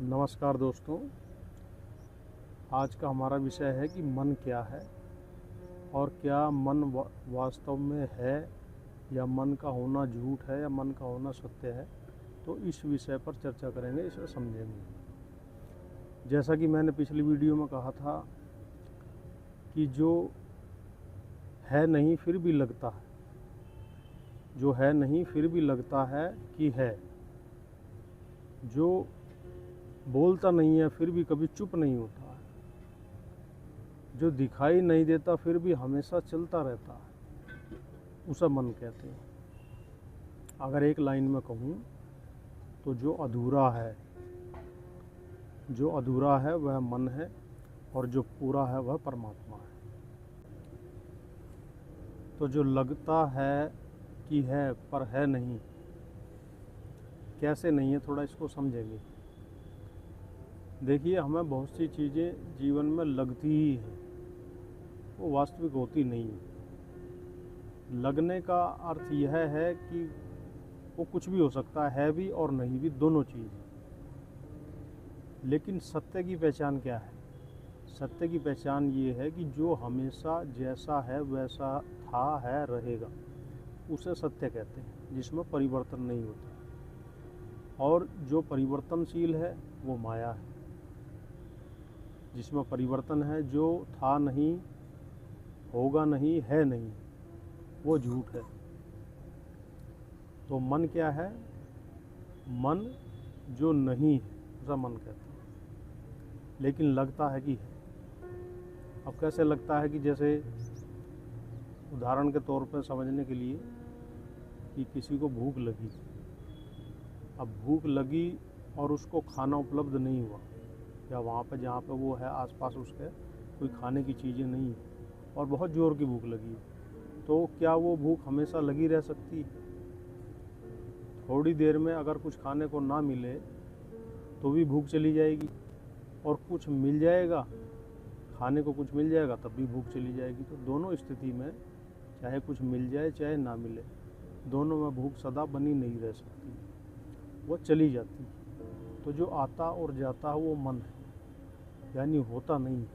नमस्कार दोस्तों। आज का हमारा विषय है कि मन क्या है और क्या मन वास्तव में है या मन का होना झूठ है या मन का होना सत्य है। तो इस विषय पर चर्चा करेंगे, इसे समझेंगे। जैसा कि मैंने पिछली वीडियो में कहा था कि जो है नहीं फिर भी लगता है, जो है नहीं फिर भी लगता है कि है, जो बोलता नहीं है फिर भी कभी चुप नहीं होता है, जो दिखाई नहीं देता फिर भी हमेशा चलता रहता है, उसे मन कहते हैं। अगर एक लाइन में कहूँ तो जो अधूरा है वह मन है और जो पूरा है वह परमात्मा है। तो जो लगता है कि है पर है नहीं, कैसे नहीं है, थोड़ा इसको समझेंगे। देखिए, हमें बहुत सी चीज़ें जीवन में लगती ही हैं, वो वास्तविक होती नहीं है। लगने का अर्थ यह है कि वो कुछ भी हो सकता है भी और नहीं भी, दोनों चीज़ है। लेकिन सत्य की पहचान क्या है? सत्य की पहचान ये है कि जो हमेशा जैसा है वैसा था, है, रहेगा, उसे सत्य कहते हैं, जिसमें परिवर्तन नहीं होता। और जो परिवर्तनशील है वो माया है। जिसमें परिवर्तन है, जो था नहीं, होगा नहीं, है नहीं, वो झूठ है। तो मन क्या है? मन जो नहीं है उसे मन कहते हैं, लेकिन लगता है कि है। अब कैसे लगता है? कि जैसे उदाहरण के तौर पर समझने के लिए कि किसी को भूख लगी, अब भूख लगी और उसको खाना उपलब्ध नहीं हुआ, या वहाँ पे जहाँ पे वो है आसपास उसके कोई खाने की चीज़ें नहीं है और बहुत ज़ोर की भूख लगी है, तो क्या वो भूख हमेशा लगी रह सकती है? थोड़ी देर में अगर कुछ खाने को ना मिले तो भी भूख चली जाएगी, और कुछ मिल जाएगा, खाने को कुछ मिल जाएगा तब भी भूख चली जाएगी। तो दोनों स्थिति में, चाहे कुछ मिल जाए चाहे ना मिले, दोनों में भूख सदा बनी नहीं रह सकती, वो चली जाती है। तो जो आता और जाता है वो मन है, यानी होता नहीं,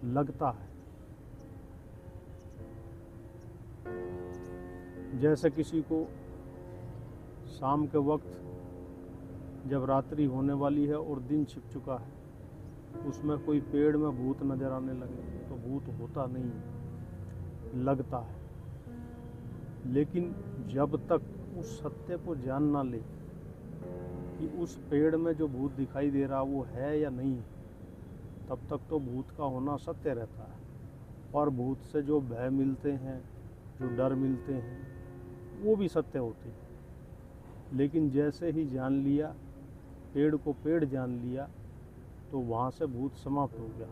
लगता है। जैसे किसी को शाम के वक्त जब रात्रि होने वाली है और दिन छिप चुका है, उसमें कोई पेड़ में भूत नज़र आने लगे, तो भूत होता नहीं, लगता है। लेकिन जब तक उस सत्य को जान ना ले कि उस पेड़ में जो भूत दिखाई दे रहा वो है या नहीं, तब तक तो भूत का होना सत्य रहता है। और भूत से जो भय मिलते हैं, जो डर मिलते हैं, वो भी सत्य होते हैं। लेकिन जैसे ही जान लिया, पेड़ को पेड़ जान लिया, तो वहाँ से भूत समाप्त हो गया।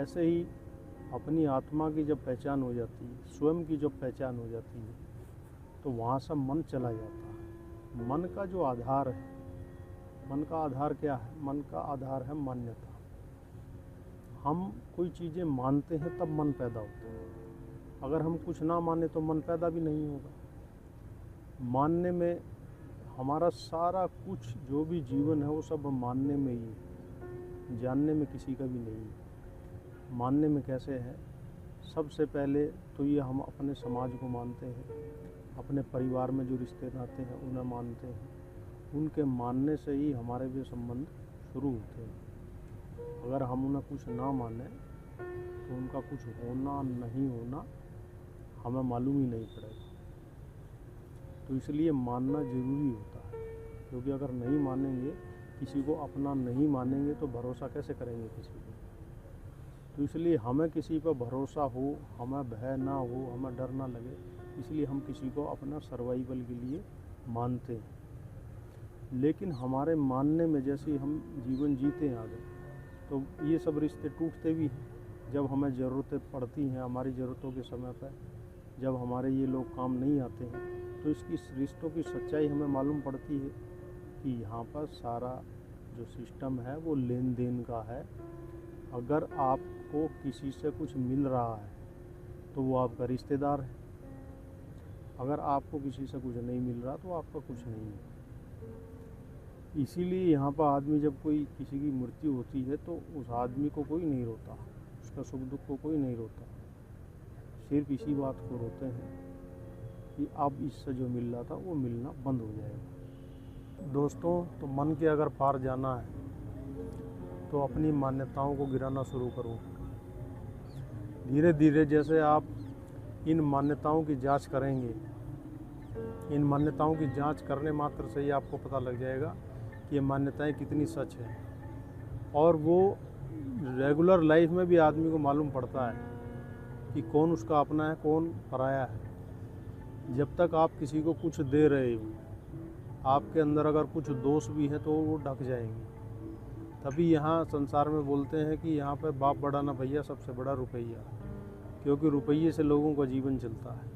ऐसे ही अपनी आत्मा की जब पहचान हो जाती है, स्वयं की जब पहचान हो जाती है, तो वहाँ से मन चला जाता है। मन का जो आधार है, मन का आधार क्या है? मन का आधार है मान्यता। हम कोई चीज़ें मानते हैं तब मन पैदा होता है। अगर हम कुछ ना माने तो मन पैदा भी नहीं होगा। मानने में हमारा सारा कुछ, जो भी जीवन है वो सब मानने में ही है, जानने में किसी का भी नहीं है। मानने में कैसे है? सबसे पहले तो ये हम अपने समाज को मानते हैं, अपने परिवार में जो रिश्ते नाते हैं उन्हें मानते हैं। उनके मानने से ही हमारे भी संबंध शुरू होते हैं। अगर हम उन्हें कुछ ना माने तो उनका कुछ होना नहीं होना हमें मालूम ही नहीं पड़ेगा। तो इसलिए मानना ज़रूरी होता है, क्योंकि अगर नहीं मानेंगे, किसी को अपना नहीं मानेंगे, तो भरोसा कैसे करेंगे किसी को? तो इसलिए हमें किसी पर भरोसा हो, हमें भय ना हो, हमें डर ना लगे, इसलिए हम किसी को अपना सर्वाइवल के लिए मानते हैं। लेकिन हमारे मानने में जैसे ही हम जीवन जीते हैं आगे, तो ये सब रिश्ते टूटते भी हैं। जब हमें ज़रूरतें पड़ती हैं, हमारी ज़रूरतों के समय पर जब हमारे ये लोग काम नहीं आते हैं, तो इसकी रिश्तों की सच्चाई हमें मालूम पड़ती है कि यहाँ पर सारा जो सिस्टम है वो लेन देन का है। अगर आपको किसी से कुछ मिल रहा है तो वो आपका रिश्तेदार है, अगर आपको किसी से कुछ नहीं मिल रहा तो आपका कुछ नहीं है। इसीलिए यहाँ पर आदमी जब कोई किसी की मृत्यु होती है तो उस आदमी को कोई नहीं रोता, उसका सुख दुख को कोई नहीं रोता, सिर्फ इसी बात को रोते हैं कि अब इससे जो मिल रहा था वो मिलना बंद हो जाएगा। दोस्तों, तो मन के अगर पार जाना है तो अपनी मान्यताओं को गिराना शुरू करो। धीरे धीरे जैसे आप इन मान्यताओं की जांच करेंगे, इन मान्यताओं की जांच करने मात्र से ही आपको पता लग जाएगा कि ये मान्यताएं कितनी सच है। और वो रेगुलर लाइफ में भी आदमी को मालूम पड़ता है कि कौन उसका अपना है, कौन पराया है। जब तक आप किसी को कुछ दे रहे हो, आपके अंदर अगर कुछ दोष भी है तो वो ढक जाएंगे। तभी यहाँ संसार में बोलते हैं कि यहाँ पर बाप बड़ा ना भैया, सबसे बड़ा रुपया, क्योंकि रुपये से लोगों का जीवन चलता है,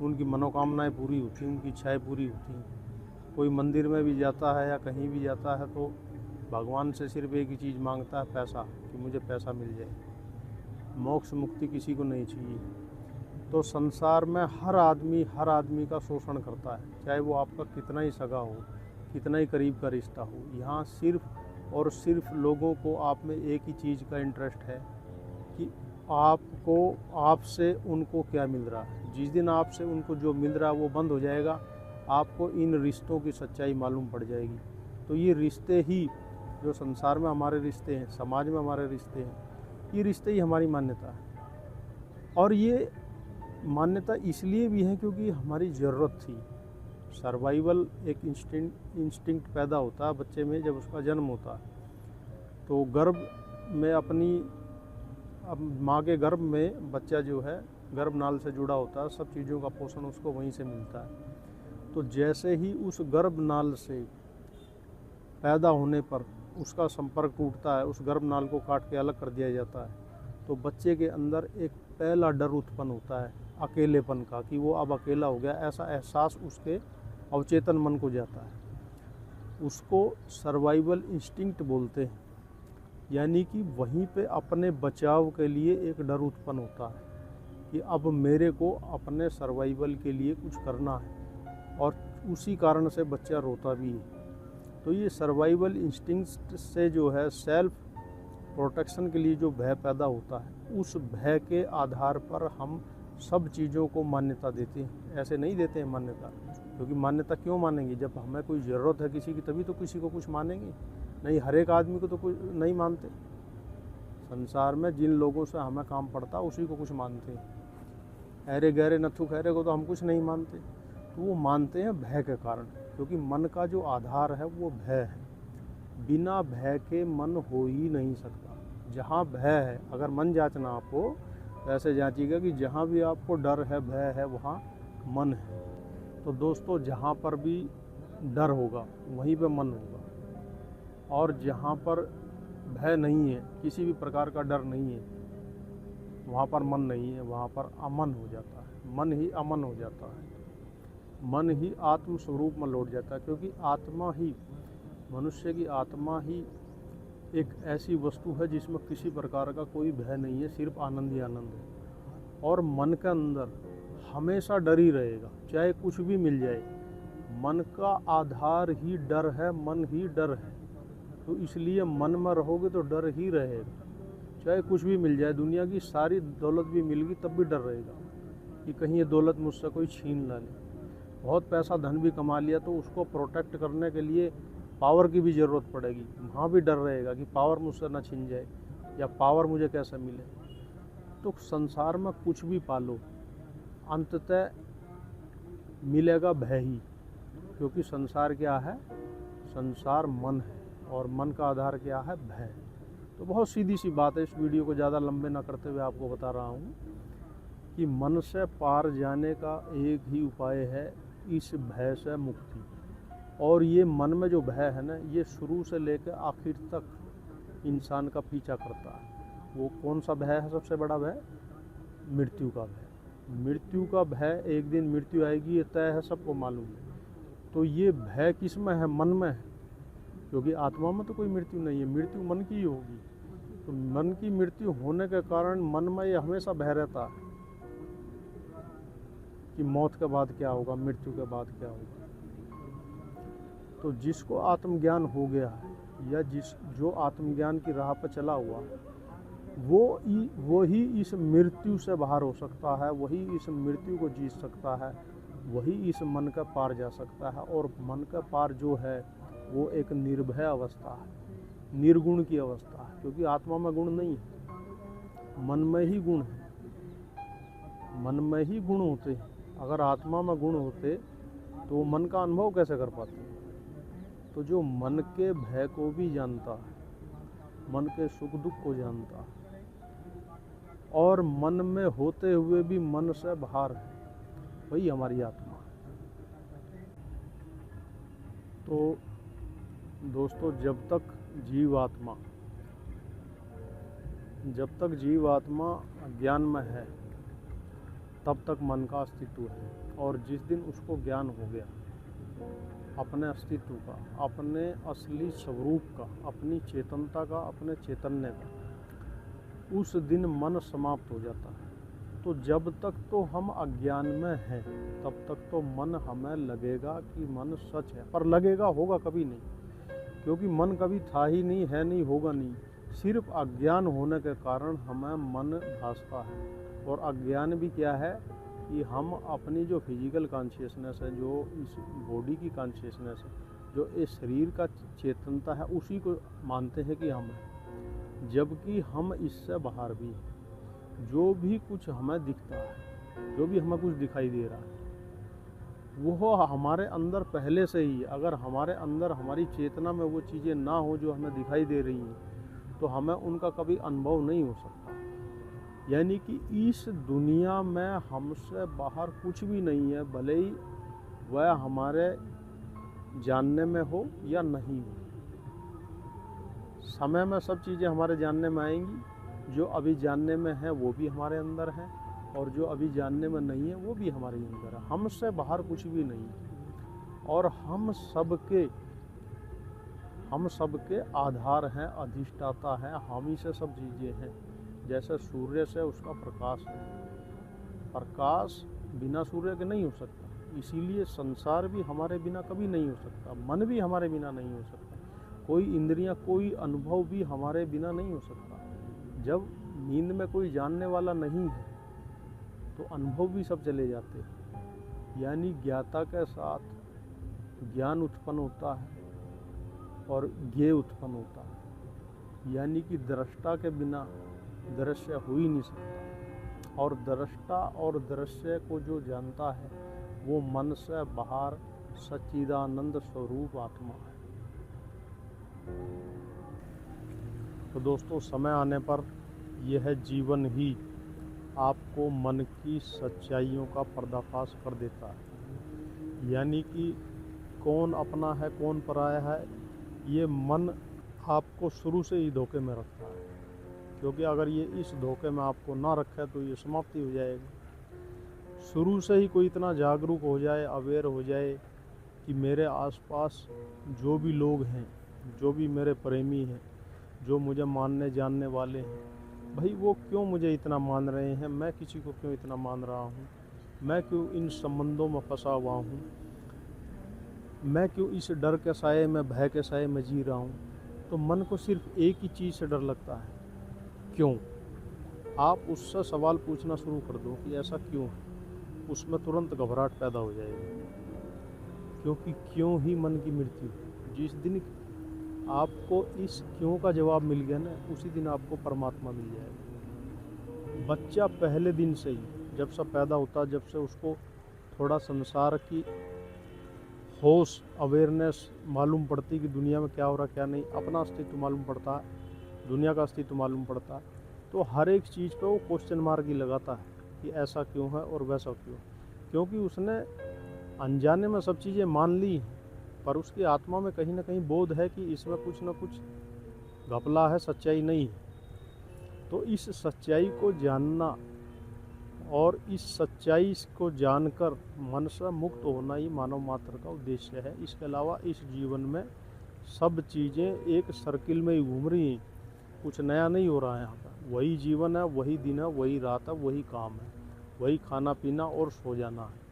उनकी मनोकामनाएं पूरी होती हैं, उनकी इच्छाएं पूरी होती हैं। कोई मंदिर में भी जाता है या कहीं भी जाता है तो भगवान से सिर्फ एक ही चीज़ मांगता है, पैसा, कि मुझे पैसा मिल जाए। मोक्ष मुक्ति किसी को नहीं चाहिए। तो संसार में हर आदमी का शोषण करता है, चाहे वो आपका कितना ही सगा हो, कितना ही करीब का रिश्ता हो। यहाँ सिर्फ और सिर्फ लोगों को आप में एक ही चीज़ का इंटरेस्ट है कि आपसे उनको क्या मिल रहा है। जिस दिन आपसे उनको जो मिल रहा है वो बंद हो जाएगा, आपको इन रिश्तों की सच्चाई मालूम पड़ जाएगी। तो ये रिश्ते ही, जो संसार में हमारे रिश्ते हैं, समाज में हमारे रिश्ते हैं, ये रिश्ते ही हमारी मान्यता है। और ये मान्यता इसलिए भी है क्योंकि हमारी ज़रूरत थी। सर्वाइवल एक इंस्टिंक्ट पैदा होता है बच्चे में जब उसका जन्म होता है। तो गर्भ में अब माँ के गर्भ में बच्चा जो है गर्भनाल से जुड़ा होता है, सब चीज़ों का पोषण उसको वहीं से मिलता है। तो जैसे ही उस गर्भनाल से पैदा होने पर उसका संपर्क टूटता है, उस गर्भनाल को काट के अलग कर दिया जाता है, तो बच्चे के अंदर एक पहला डर उत्पन्न होता है अकेलेपन का, कि वो अब अकेला हो गया। ऐसा एहसास उसके अवचेतन मन को जाता है। उसको सर्वाइवल इंस्टिंक्ट बोलते हैं। यानी कि वहीं पे अपने बचाव के लिए एक डर उत्पन्न होता है कि अब मेरे को अपने सर्वाइवल के लिए कुछ करना है, और उसी कारण से बच्चा रोता भी है। तो ये सर्वाइवल इंस्टिंक्ट से जो है सेल्फ प्रोटेक्शन के लिए जो भय पैदा होता है, उस भय के आधार पर हम सब चीज़ों को मान्यता देते हैं। ऐसे नहीं देते हैं मान्यता, क्योंकि मान्यता क्यों मानेंगे? जब हमें कोई ज़रूरत है किसी की, तभी तो किसी को कुछ मानेंगे। नहीं, हर एक आदमी को तो कुछ नहीं मानते। संसार में जिन लोगों से हमें काम पड़ता है उसी को कुछ मानते हैं। अरे गहरे नथु खैरे को तो हम कुछ नहीं मानते। तो वो मानते हैं भय के कारण, क्योंकि मन का जो आधार है वो भय है। बिना भय के मन हो ही नहीं सकता। जहाँ भय है, अगर मन जांचना आपको, तो ऐसे जांचिएगा कि जहाँ भी आपको डर है, भय है, वहाँ मन है। तो दोस्तों, जहाँ पर भी डर होगा वहीं पे मन होगा, और जहाँ पर भय नहीं है, किसी भी प्रकार का डर नहीं है, वहाँ पर मन नहीं है, वहाँ पर अमन हो जाता है। मन ही अमन हो जाता है, मन ही आत्म स्वरूप में लौट जाता है। क्योंकि आत्मा ही, मनुष्य की आत्मा ही एक ऐसी वस्तु है जिसमें किसी प्रकार का कोई भय नहीं है, सिर्फ आनंद ही आनंद है। और मन के अंदर हमेशा डर ही रहेगा, चाहे कुछ भी मिल जाए। मन का आधार ही डर है, मन ही डर है। तो इसलिए मन में रहोगे तो डर ही रहेगा, चाहे कुछ भी मिल जाए। दुनिया की सारी दौलत भी मिल गई तब भी डर रहेगा कि कहीं ये दौलत मुझसे कोई छीन ना ले। बहुत पैसा धन भी कमा लिया तो उसको प्रोटेक्ट करने के लिए पावर की भी ज़रूरत पड़ेगी, वहाँ भी डर रहेगा कि पावर मुझसे ना छीन जाए, या पावर मुझे कैसे मिले। तो संसार में कुछ भी पालो, अंततः मिलेगा भय ही। क्योंकि संसार क्या है? संसार मन है, और मन का आधार क्या है? भय। तो बहुत सीधी सी बात है, इस वीडियो को ज़्यादा लंबे ना करते हुए आपको बता रहा हूँ कि मन से पार जाने का एक ही उपाय है, इस भय से मुक्ति। और ये मन में जो भय है ना, ये शुरू से लेकर आखिर तक इंसान का पीछा करता है। वो कौन सा भय है? सबसे बड़ा भय मृत्यु का भय। मृत्यु का भय, एक दिन मृत्यु आएगी, ये तय है, सबको मालूम है। तो ये भय किस में है? मन में है। क्योंकि आत्मा में तो कोई मृत्यु नहीं है, मृत्यु मन की ही होगी। तो मन की मृत्यु होने के कारण मन में ये हमेशा भय रहता है कि मौत के बाद क्या होगा, मृत्यु के बाद क्या होगा। तो जिसको आत्मज्ञान हो गया है या जो आत्मज्ञान की राह पर चला हुआ है, वही इस मृत्यु से बाहर हो सकता है, वही इस मृत्यु को जीत सकता है, वही इस मन का पार जा सकता है। और मन का पार जो है वो एक निर्भय अवस्था है, निर्गुण की अवस्था है, क्योंकि आत्मा में गुण नहीं है, मन में ही गुण है, मन में ही गुण होते हैं। अगर आत्मा में गुण होते तो मन का अनुभव कैसे कर पाते? तो जो मन के भय को भी जानता है, मन के सुख दुख को जानता है और मन में होते हुए भी मन से बाहर है, वही हमारी आत्मा है। तो दोस्तों, जब तक जीवात्मा ज्ञान में है तब तक मन का अस्तित्व है। और जिस दिन उसको ज्ञान हो गया अपने अस्तित्व का, अपने असली स्वरूप का, अपनी चेतनता का, अपने चैतन्य का, उस दिन मन समाप्त हो जाता है। तो जब तक तो हम अज्ञान में हैं तब तक तो मन हमें लगेगा कि मन सच है, पर लगेगा, होगा कभी नहीं, क्योंकि मन कभी था ही नहीं, है नहीं, होगा नहीं। सिर्फ अज्ञान होने के कारण हमें मन भासता है। और अज्ञान भी क्या है कि हम अपनी जो फिजिकल कॉन्शियसनेस है, जो इस बॉडी की कॉन्शियसनेस है, जो इस शरीर का चेतनता है, उसी को मानते हैं कि हम हैं, जबकि हम इससे बाहर भी हैं। जो भी कुछ हमें दिखता है, जो भी हमें कुछ दिखाई दे रहा है, वो हमारे अंदर पहले से ही। अगर हमारे अंदर, हमारी चेतना में वो चीज़ें ना हो जो हमें दिखाई दे रही हैं, तो हमें उनका कभी अनुभव नहीं हो सकता। यानी कि इस दुनिया में हमसे बाहर कुछ भी नहीं है, भले ही वह हमारे जानने में हो या नहीं हो। समय में सब चीज़ें हमारे जानने में आएंगी। जो अभी जानने में है वो भी हमारे अंदर है, और जो अभी जानने में नहीं है वो भी हमारे अंदर है। हमसे बाहर कुछ भी नहीं है, और हम सबके आधार हैं, अधिष्ठाता हैं, हम ही से सब चीज़ें हैं। जैसे सूर्य से उसका प्रकाश है, प्रकाश बिना सूर्य के नहीं हो सकता, इसीलिए संसार भी हमारे बिना कभी नहीं हो सकता, मन भी हमारे बिना नहीं हो सकता, कोई इंद्रियां, कोई अनुभव भी हमारे बिना नहीं हो सकता। जब नींद में कोई जानने वाला नहीं है तो अनुभव भी सब चले जाते हैं। यानी ज्ञाता के साथ ज्ञान उत्पन्न होता है और ज्ञेय उत्पन्न होता है। यानी कि दृष्टा के बिना दृश्य हो ही नहीं सकता, और दृष्टा और दृश्य को जो जानता है वो मन से बाहर सच्चिदानंद स्वरूप आत्मा है। तो दोस्तों, समय आने पर यह जीवन ही आपको मन की सच्चाइयों का पर्दाफाश कर देता है। यानी कि कौन अपना है, कौन पराया है, ये मन आपको शुरू से ही धोखे में रखता है। क्योंकि अगर ये इस धोखे में आपको ना रखे तो ये समाप्ति हो जाएगी। शुरू से ही कोई इतना जागरूक हो जाए, अवेयर हो जाए कि मेरे आसपास जो भी लोग हैं, जो भी मेरे प्रेमी हैं, जो मुझे मानने जानने वाले हैं, भाई वो क्यों मुझे इतना मान रहे हैं, मैं किसी को क्यों इतना मान रहा हूँ, मैं क्यों इन संबंधों में फंसा हुआ हूँ, मैं क्यों इस डर के साए में, भय के साए में जी रहा हूँ। तो मन को सिर्फ एक ही चीज़ से डर लगता है, क्यों। आप उससे सवाल पूछना शुरू कर दो कि ऐसा क्यों है, उसमें तुरंत घबराहट पैदा हो जाएगी। क्योंकि क्यों ही मन की मृत्यु। जिस दिन आपको इस क्यों का जवाब मिल गया ना, उसी दिन आपको परमात्मा मिल जाएगा। बच्चा पहले दिन से ही, जब से पैदा होता, जब से उसको थोड़ा संसार की होश, अवेयरनेस मालूम पड़ती कि दुनिया में क्या हो रहा क्या नहीं, अपना अस्तित्व मालूम पड़ता है, दुनिया का अस्तित्व मालूम पड़ता है, तो हर एक चीज़ पे वो क्वेश्चन मार्क ही लगाता है कि ऐसा क्यों है और वैसा क्यों। क्योंकि उसने अनजाने में सब चीज़ें मान ली हैं, पर उसकी आत्मा में कहीं ना कहीं बोध है कि इसमें कुछ ना कुछ घपला है, सच्चाई नहीं है। तो इस सच्चाई को जानना और इस सच्चाई को जानकर मन से मुक्त होना ही मानव मात्र का उद्देश्य है। इसके अलावा इस जीवन में सब चीज़ें एक सर्किल में ही घूम रही हैं, कुछ नया नहीं हो रहा है यहाँ पर। वही जीवन है, वही दिन है, वही रात है, वही काम है, वही खाना पीना और सो जाना है।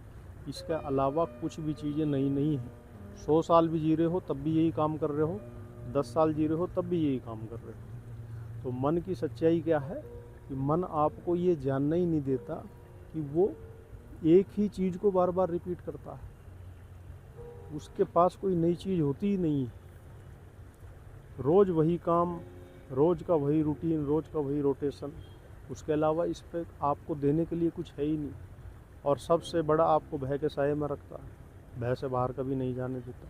इसके अलावा कुछ भी चीज़ें नई नहीं हैं। 100 साल भी जी रहे हो तब भी यही काम कर रहे हो, 10 साल जी रहे हो तब भी यही काम कर रहे हो। तो मन की सच्चाई क्या है कि मन आपको ये जानना ही नहीं देता कि वो एक ही चीज़ को बार बार रिपीट करता है, उसके पास कोई नई चीज़ होती ही नहीं है। रोज़ वही काम, रोज़ का वही रूटीन, रोज़ का वही रोटेशन, उसके अलावा इस पे आपको देने के लिए कुछ है ही नहीं। और सबसे बड़ा आपको भय के साए में रखता है, भय से बाहर कभी नहीं जाने देता।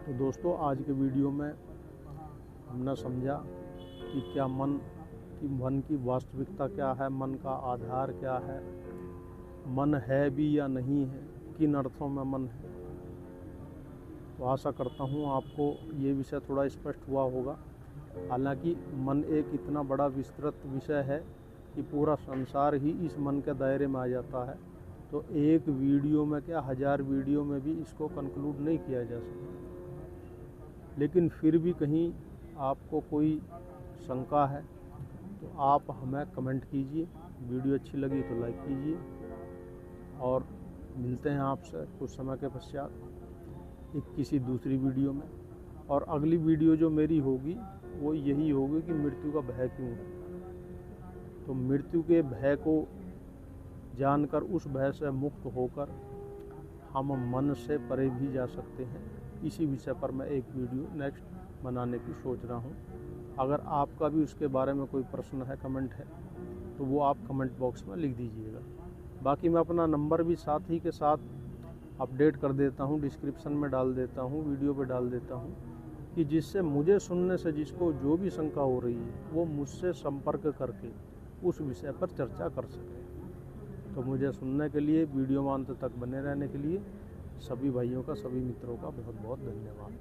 तो दोस्तों, आज के वीडियो में हमने समझा कि क्या मन की वास्तविकता क्या है, मन का आधार क्या है, मन है भी या नहीं है, किन अर्थों में मन है। तो आशा करता हूँ आपको ये विषय थोड़ा स्पष्ट हुआ होगा। हालांकि मन एक इतना बड़ा विस्तृत विषय है कि पूरा संसार ही इस मन के दायरे में आ जाता है। तो एक वीडियो में क्या, 1000 वीडियो में भी इसको कंक्लूड नहीं किया जा सकता। लेकिन फिर भी कहीं आपको कोई शंका है तो आप हमें कमेंट कीजिए। वीडियो अच्छी लगी तो लाइक कीजिए, और मिलते हैं आपसे कुछ समय के पश्चात एक किसी दूसरी वीडियो में। और अगली वीडियो जो मेरी होगी वो यही होगी कि मृत्यु का भय क्यों है। तो मृत्यु के भय को जानकर, उस भय से मुक्त होकर हम मन से परे भी जा सकते हैं। इसी विषय पर मैं एक वीडियो नेक्स्ट बनाने की सोच रहा हूँ। अगर आपका भी उसके बारे में कोई प्रश्न है, कमेंट है, तो वो आप कमेंट बॉक्स में लिख दीजिएगा। बाकी मैं अपना नंबर भी साथ ही के साथ अपडेट कर देता हूँ, डिस्क्रिप्शन में डाल देता हूँ, वीडियो पे डाल देता हूँ, कि जिससे मुझे सुनने से जिसको जो भी शंका हो रही है वो मुझसे संपर्क करके उस विषय पर चर्चा कर सके। तो मुझे सुनने के लिए, वीडियो में अंत तक बने रहने के लिए सभी भाइयों का, सभी मित्रों का बहुत बहुत धन्यवाद।